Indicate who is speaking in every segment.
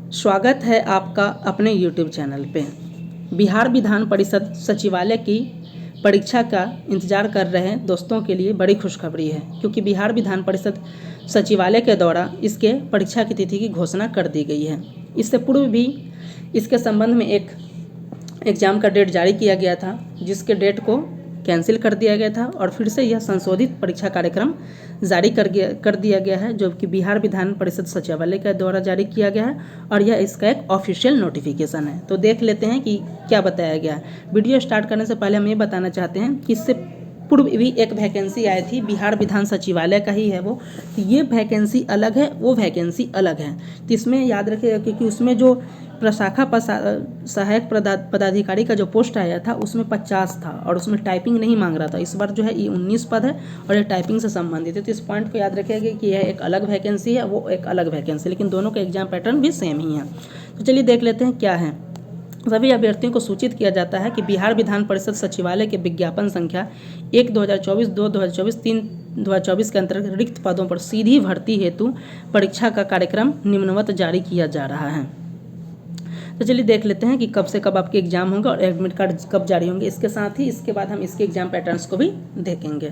Speaker 1: स्वागत है आपका अपने YouTube चैनल पे। बिहार विधान परिषद सचिवालय की परीक्षा का इंतज़ार कर रहे दोस्तों के लिए बड़ी खुशखबरी है, क्योंकि बिहार विधान परिषद सचिवालय के द्वारा इसके परीक्षा की तिथि की घोषणा कर दी गई है। इससे पूर्व भी इसके संबंध में एक एग्ज़ाम का डेट जारी किया गया था, जिसके डेट को कैंसिल कर दिया गया था और फिर से यह संशोधित परीक्षा कार्यक्रम जारी कर दिया गया है, जो कि बिहार विधान परिषद सचिवालय के द्वारा जारी किया गया है और यह इसका एक ऑफिशियल नोटिफिकेशन है। तो देख लेते हैं कि क्या बताया गया है। वीडियो स्टार्ट करने से पहले हम ये बताना चाहते हैं कि इससे पूर्व भी एक वैकेंसी आई थी, बिहार विधान सचिवालय का ही है वो। ये वैकेंसी अलग है, वो वैकेंसी अलग है। तो इसमें याद रखिएगा, क्योंकि उसमें जो प्रशाखा सहायक पदाधिकारी का जो पोस्ट आया था उसमें 50 था और उसमें टाइपिंग नहीं मांग रहा था। इस बार जो है ये 19 पद है और ये टाइपिंग से संबंधित है। तो इस पॉइंट को याद रखिएगा कि यह एक अलग वैकेंसी है, वो एक अलग वैकेंसी, लेकिन दोनों का एग्जाम पैटर्न भी सेम ही है। तो चलिए देख लेते हैं क्या है। सभी अभ्यर्थियों को सूचित किया जाता है कि बिहार विधान परिषद सचिवालय के विज्ञापन संख्या 1 2024, 2 2024, 3 2024 के अंतर्गत रिक्त पदों पर सीधी भर्ती हेतु परीक्षा का कार्यक्रम निम्नवत जारी किया जा रहा है। तो चलिए देख लेते हैं कि कब से कब आपके एग्जाम होंगे और एडमिट कार्ड कब जारी होंगे। इसके साथ ही इसके बाद हम इसके एग्जाम पैटर्न्स को भी देखेंगे।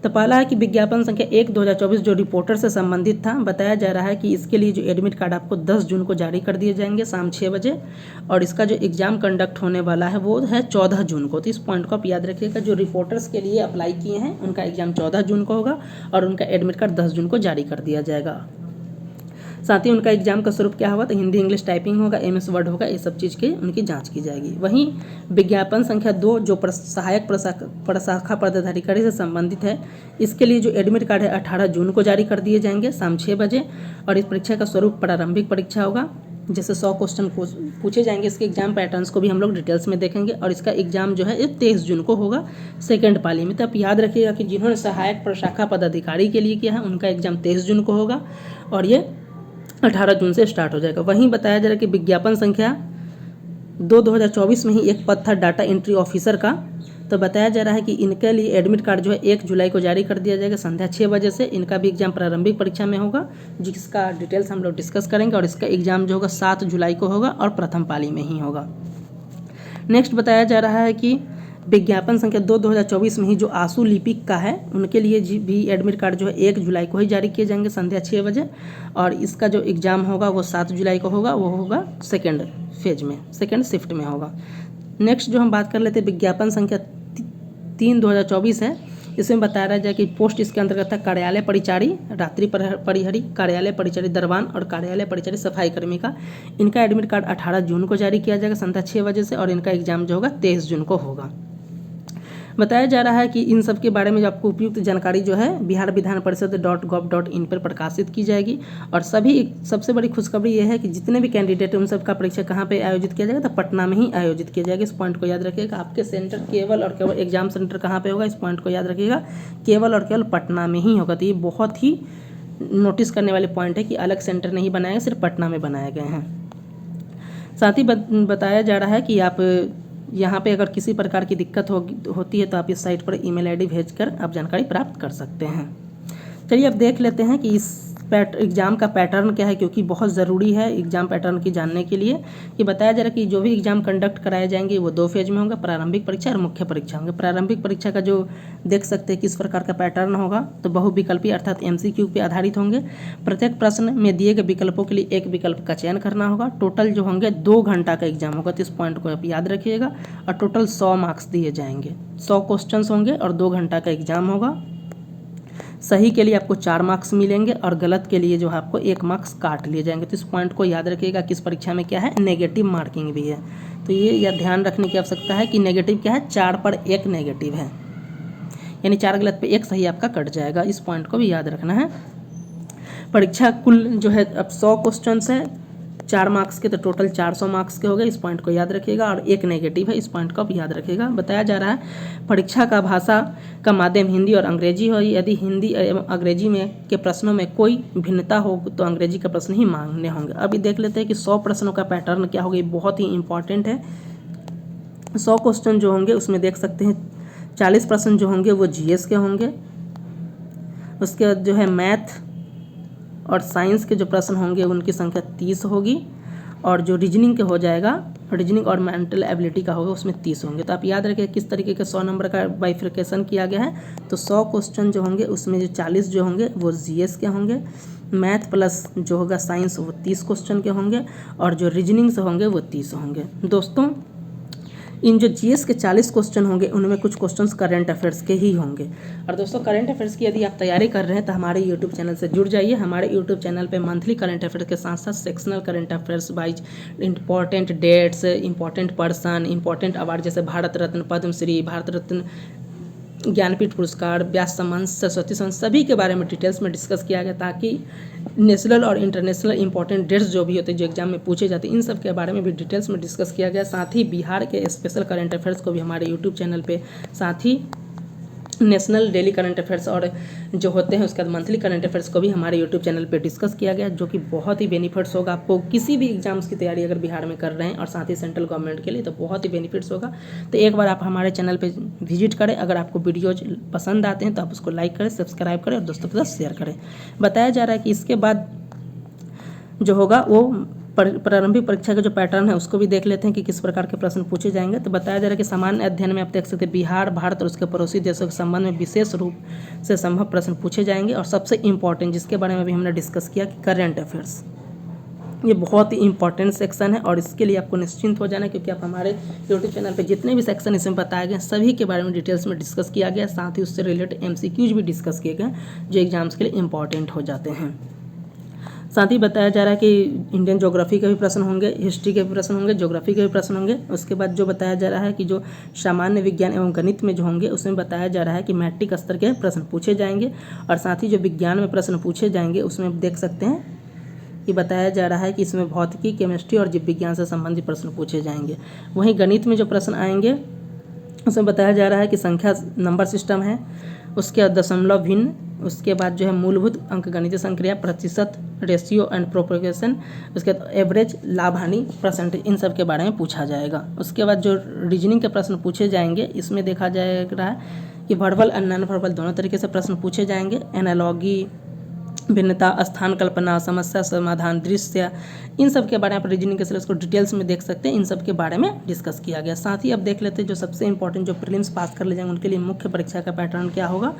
Speaker 1: तो पहला है कि विज्ञापन संख्या 1 2024 जो रिपोर्टर से संबंधित था, बताया जा रहा है कि इसके लिए जो एडमिट कार्ड आपको 10 जून को जारी कर दिए जाएंगे शाम 6 बजे, और इसका जो एग्जाम कंडक्ट होने वाला है वो है 14 जून को। तो इस पॉइंट को आप याद रखिएगा। जो रिपोर्टर्स के लिए अप्लाई किए हैं उनका एग्जाम 14 जून को होगा और उनका एडमिट कार्ड 10 जून को जारी कर दिया जाएगा। साथ ही उनका एग्जाम का स्वरूप क्या होगा, तो हिंदी इंग्लिश टाइपिंग होगा, MS वर्ड होगा, ये सब चीज़ की उनकी जांच की जाएगी। वहीं विज्ञापन संख्या 2 जो सहायक प्रशाखा पदाधिकारी से संबंधित है, इसके लिए जो एडमिट कार्ड है 18 जून को जारी कर दिए जाएंगे शाम 6 बजे, और इस परीक्षा का स्वरूप प्रारंभिक परीक्षा होगा, जैसे 100 क्वेश्चन पूछे जाएंगे। इसके एग्जाम पैटर्न्स को भी हम लोग डिटेल्स में देखेंगे और इसका एग्जाम जो है ये 23 जून को होगा सेकेंड पाली में। तो आप याद रखिएगा कि जिन्होंने सहायक प्रशाखा पदाधिकारी के लिए किया है उनका एग्जाम 23 जून को होगा और ये 18 जून से स्टार्ट हो जाएगा। वहीं बताया जा रहा है कि विज्ञापन संख्या 2 2024 में ही एक पद था डाटा एंट्री ऑफिसर का। तो बताया जा रहा है कि इनके लिए एडमिट कार्ड जो है 1 जुलाई को जारी कर दिया जाएगा संध्या 6 बजे से। इनका भी एग्जाम प्रारंभिक परीक्षा में होगा, जिसका डिटेल्स हम लोग डिस्कस करेंगे, और इसका एग्जाम जो होगा 7 जुलाई को होगा और प्रथम पाली में ही होगा। नेक्स्ट बताया जा रहा है कि विज्ञापन संख्या 2 2024 में ही जो आंसू लिपिक का है उनके लिए भी एडमिट कार्ड जो है 1 जुलाई को ही जारी किए जाएंगे संध्या 6 बजे, और इसका जो एग्ज़ाम होगा वो 7 जुलाई को होगा। वो होगा सेकेंड फेज में, सेकेंड शिफ्ट में होगा। नेक्स्ट जो हम बात कर लेते हैं विज्ञापन संख्या 3 2024 है। इसमें बताया रहा जाए कि पोस्ट इसके अंतर्गत था कार्यालय परिचारी, रात्रि परिहरी, कार्यालय परिचारी दरबान और कार्यालय परिचारी सफाई कर्मी का। इनका एडमिट कार्ड 18 जून को जारी किया जाएगा संध्या 6 बजे से, और इनका एग्जाम जो होगा 23 जून को होगा। बताया जा रहा है कि इन सब के बारे में जो आपको उपयुक्त जानकारी जो है बिहार विधान परिषद .gov.in पर प्रकाशित की जाएगी। और सबसे बड़ी खुशखबरी यह है कि जितने भी कैंडिडेट उन सब का परीक्षा कहाँ पे आयोजित किया जाएगा, तो पटना में ही आयोजित किया जाएगा। इस पॉइंट को याद रखिएगा। आपके सेंटर केवल और केवल एग्जाम सेंटर कहाँ पे होगा, इस पॉइंट को याद रखिएगा, केवल और केवल पटना में ही होगा। तो ये बहुत ही नोटिस करने वाले पॉइंट है कि अलग सेंटर नहीं बनाए, सिर्फ पटना में बनाए गए हैं। साथ ही बताया जा रहा है कि आप यहाँ पे अगर किसी प्रकार की दिक्कत होती है तो आप इस साइट पर ईमेल आईडी भेजकर आप जानकारी प्राप्त कर सकते हैं। चलिए अब देख लेते हैं कि इस एग्ज़ाम का पैटर्न क्या है, क्योंकि बहुत ज़रूरी है एग्ज़ाम पैटर्न की जानने के लिए। कि बताया जा रहा है कि जो भी एग्ज़ाम कंडक्ट कराए जाएंगे वो 2 फेज में होंगे, प्रारंभिक परीक्षा और मुख्य परीक्षा होंगे। प्रारंभिक परीक्षा का जो देख सकते हैं किस प्रकार का पैटर्न होगा, तो बहुविकल्पी अर्थात MCQ पे आधारित होंगे। प्रत्येक प्रश्न में दिए गए विकल्पों के लिए एक विकल्प का चयन करना होगा। टोटल जो होंगे 2 घंटा का एग्जाम होगा, तो इस पॉइंट को आप याद रखिएगा। और टोटल 100 मार्क्स दिए जाएंगे, 100 क्वेश्चन होंगे और 2 घंटा का एग्जाम होगा। सही के लिए आपको 4 मार्क्स मिलेंगे और गलत के लिए जो है आपको 1 मार्क्स काट लिए जाएंगे। तो इस पॉइंट को याद रखिएगा कि इस परीक्षा में क्या है, नेगेटिव मार्किंग भी है। तो ये या ध्यान रखने की आवश्यकता है कि नेगेटिव क्या है, 4 पर 1 नेगेटिव है, यानी 4 गलत पे 1 सही आपका कट जाएगा। इस पॉइंट को भी याद रखना है। परीक्षा कुल जो है अब 100 क्वेश्चन है 4 मार्क्स के, तो टोटल 400 मार्क्स के हो गए। इस पॉइंट को याद रखिएगा, और 1 नेगेटिव है, इस पॉइंट को आप याद रखिएगा। बताया जा रहा है परीक्षा का भाषा का माध्यम हिंदी और अंग्रेजी हो। यदि हिंदी एवं अंग्रेजी में के प्रश्नों में कोई भिन्नता हो तो अंग्रेजी का प्रश्न ही मांगने होंगे। अभी देख लेते हैं कि 100 प्रश्नों का पैटर्न क्या होगा, बहुत ही इंपॉर्टेंट है। 100 क्वेश्चन जो होंगे उसमें देख सकते हैं 40 प्रश्न जो होंगे वो GS के होंगे। उसके बाद जो है मैथ और साइंस के जो प्रश्न होंगे उनकी संख्या 30 होगी, और जो रीजनिंग के हो जाएगा, रीजनिंग और मेंटल एबिलिटी का होगा उसमें 30 होंगे। तो आप याद रखिए किस तरीके के 100 नंबर का बाइफिकेशन किया गया है। तो 100 क्वेश्चन जो होंगे उसमें जो 40 जो होंगे वो जीएस के होंगे, मैथ प्लस जो होगा साइंस वो 30 क्वेश्चन के होंगे, और जो रीजनिंग से होंगे वो 30 होंगे। दोस्तों इन जो जीएस के 40 क्वेश्चन होंगे उनमें कुछ क्वेश्चंस करंट अफेयर्स के ही होंगे। और दोस्तों करंट अफेयर्स की यदि आप तैयारी कर रहे हैं तो हमारे यूट्यूब चैनल से जुड़ जाइए। हमारे यूट्यूब चैनल पे मंथली करंट अफेयर्स के साथ साथ sectional current affairs wise important dates, important person, important award जैसे भारत रत्न, पद्मश्री, भारत रत्न, ज्ञानपीठ पुरस्कार, व्यास सम्मान, सरस्वती सम्मान, सभी के बारे में डिटेल्स में डिस्कस किया गया, ताकि नेशनल और इंटरनेशनल इंपॉर्टेंट डेट्स जो भी होते हैं जो एग्जाम में पूछे जाते हैं इन सब के बारे में भी डिटेल्स में डिस्कस किया गया। साथ ही बिहार के स्पेशल करंट अफेयर्स को भी हमारे यूट्यूब चैनल पे, साथ ही नेशनल डेली करंट अफेयर्स और जो होते हैं उसके बाद मंथली करंट अफेयर्स को भी हमारे यूट्यूब चैनल पे डिस्कस किया गया, जो कि बहुत ही बेनिफिट्स होगा आपको किसी भी एग्जाम्स की तैयारी अगर बिहार में कर रहे हैं और साथ ही सेंट्रल गवर्नमेंट के लिए, तो बहुत ही बेनिफिट्स होगा। तो एक बार आप हमारे चैनल पे विजिट करें। अगर आपको वीडियोज पसंद आते हैं तो आप उसको लाइक करें, सब्सक्राइब करें और दोस्तों के साथ शेयर करें। बताया जा रहा है कि इसके बाद जो होगा वो प्रारंभिक परीक्षा का जो पैटर्न है उसको भी देख लेते हैं कि किस प्रकार के प्रश्न पूछे जाएंगे। तो बताया जा रहा है कि सामान्य अध्ययन में आप देख सकते हैं बिहार, भारत और उसके पड़ोसी देशों के संबंध में विशेष रूप से संभव प्रश्न पूछे जाएंगे। और सबसे इंपॉर्टेंट जिसके बारे में भी हमने डिस्कस किया कि करंट अफेयर्स, ये बहुत ही इंपॉर्टेंट सेक्शन है और इसके लिए आपको निश्चिंत हो जाना है, क्योंकि आप हमारे यूट्यूब चैनल पे जितने भी सेक्शन इसमें बताए गए सभी के बारे में डिटेल्स में डिस्कस किया गया। साथ ही उससे रिलेटेड एमसीक्यूज भी डिस्कस किए गए जो एग्जाम्स के लिए इंपॉर्टेंट हो जाते हैं। साथ ही बताया जा रहा है कि इंडियन ज्योग्राफी के भी प्रश्न होंगे, हिस्ट्री के भी प्रश्न होंगे, ज्योग्राफी के भी प्रश्न होंगे। उसके बाद जो बताया जा रहा है कि जो सामान्य विज्ञान एवं गणित में जो होंगे उसमें बताया जा रहा है कि मैट्रिक स्तर के प्रश्न पूछे जाएंगे। और साथ ही जो विज्ञान में प्रश्न पूछे जाएंगे उसमें देख सकते हैं कि बताया जा रहा है कि इसमें भौतिकी, केमिस्ट्री और जीव विज्ञान से संबंधित प्रश्न पूछे जाएंगे। वहीं गणित में जो प्रश्न आएंगे उसमें बताया जा रहा है कि संख्या नंबर सिस्टम है, उसके दशमलव भिन्न, उसके बाद जो है मूलभूत अंकगणितीय संक्रिया, प्रतिशत, रेशियो एंड प्रोपोर्शन, उसके बाद एवरेज, लाभ हानि, परसेंटेज, इन सब के बारे में पूछा जाएगा। उसके बाद जो रीजनिंग के प्रश्न पूछे जाएंगे इसमें देखा जाएगा कि वर्बल और नॉन वर्बल दोनों तरीके से प्रश्न पूछे जाएंगे। एनालॉगी, भिन्नता, स्थान कल्पना, समस्या समाधान, दृश्य, इन सब के बारे में आप रीजनिंग के सिलेबस को डिटेल्स में देख सकते हैं। इन सब के बारे में डिस्कस किया गया। साथ ही अब देख लेते हैं जो सबसे इंपॉर्टेंट जो प्रीलिम्स पास कर ले जाएंगे उनके लिए मुख्य परीक्षा का पैटर्न क्या होगा।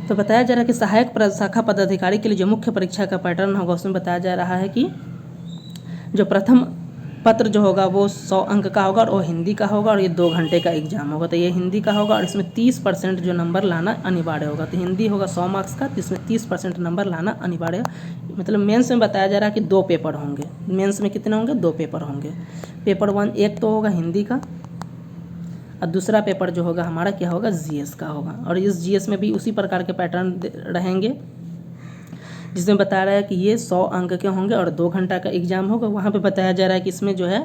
Speaker 1: तो बताया जा रहा है कि सहायक शाखा पदाधिकारी के लिए जो मुख्य परीक्षा का पैटर्न होगा उसमें बताया जा रहा है कि जो प्रथम पत्र जो होगा वो 100 अंक का होगा और वो हिंदी का होगा और ये 2 घंटे का एग्जाम होगा। तो ये हिंदी का होगा और इसमें 30% जो नंबर लाना अनिवार्य होगा। तो हिंदी होगा 100 मार्क्स का, तो इसमें 30% नंबर लाना अनिवार्य। मतलब मेंस में बताया जा रहा है कि 2 पेपर होंगे। मेंस में कितने होंगे? 2 पेपर होंगे। पेपर 1 एक तो होगा हिंदी का और दूसरा पेपर जो होगा हमारा क्या होगा? जीएस का होगा। और इस जीएस में भी उसी प्रकार के पैटर्न रहेंगे जिसमें बताया रहा है कि ये 100 अंक के होंगे और 2 घंटा का एग्जाम होगा। वहाँ पे बताया जा रहा है कि इसमें जो है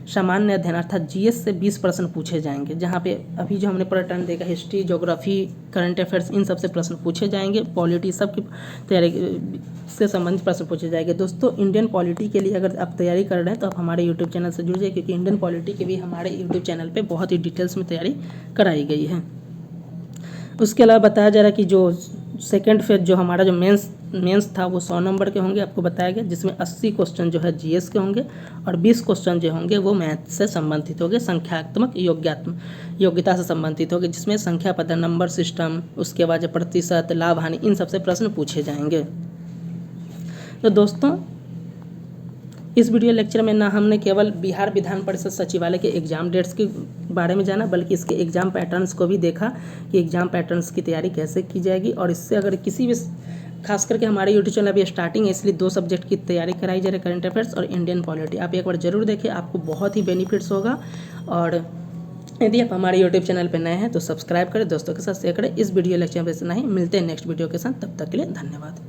Speaker 1: सामान्य अध्ययन अर्थात जीएस से 20 प्रश्न पूछे जाएंगे, जहाँ पे अभी जो हमने पैटर्न देखा हिस्ट्री, ज्योग्राफी, करंट अफेयर्स, इन सबसे प्रश्न पूछे जाएंगे। पॉलिटी सब की तैयारी से संबंधित प्रश्न पूछे जाएंगे। दोस्तों इंडियन पॉलिटी के लिए अगर आप तैयारी कर रहे हैं तो आप हमारे यूट्यूब चैनल से जुड़ जाइए, क्योंकि इंडियन पॉलिटी की भी हमारे यूट्यूब चैनल पर बहुत ही डिटेल्स में तैयारी कराई गई है। उसके अलावा बताया जा रहा है कि जो सेकेंड फेज जो हमारा जो मेंस था वो 100 नंबर के होंगे, आपको बताया गया, जिसमें 80 क्वेश्चन जो है जीएस के होंगे और 20 क्वेश्चन जो होंगे वो मैथ से संबंधित होंगे, संख्यात्मक योग्यता से संबंधित होंगे, जिसमें संख्या पता, नंबर सिस्टम, उसके बाद प्रतिशत, लाभ हानि, इन सबसे प्रश्न पूछे जाएंगे। तो दोस्तों इस वीडियो लेक्चर में ना हमने केवल बिहार विधान परिषद सचिवालय के एग्जाम डेट्स के बारे में जाना, बल्कि इसके एग्जाम पैटर्न्स को भी देखा कि एग्जाम पैटर्न्स की तैयारी कैसे की जाएगी। और इससे अगर किसी भी, खास करके हमारे यूट्यूब चैनल अभी स्टार्टिंग है इसलिए 2 सब्जेक्ट की तैयारी कराई जा रही है, करंट अफेयर्स और इंडियन पॉलिटी। आप एक बार जरूर देखें, आपको बहुत ही बेनिफिट्स होगा। और यदि आप हमारे यूट्यूब चैनल पर नए हैं तो सब्सक्राइब करें, दोस्तों के साथ शेयर करें। इस वीडियो लेक्चर में इतना ही, मिलते हैं नेक्स्ट वीडियो के साथ, तब तक के लिए धन्यवाद।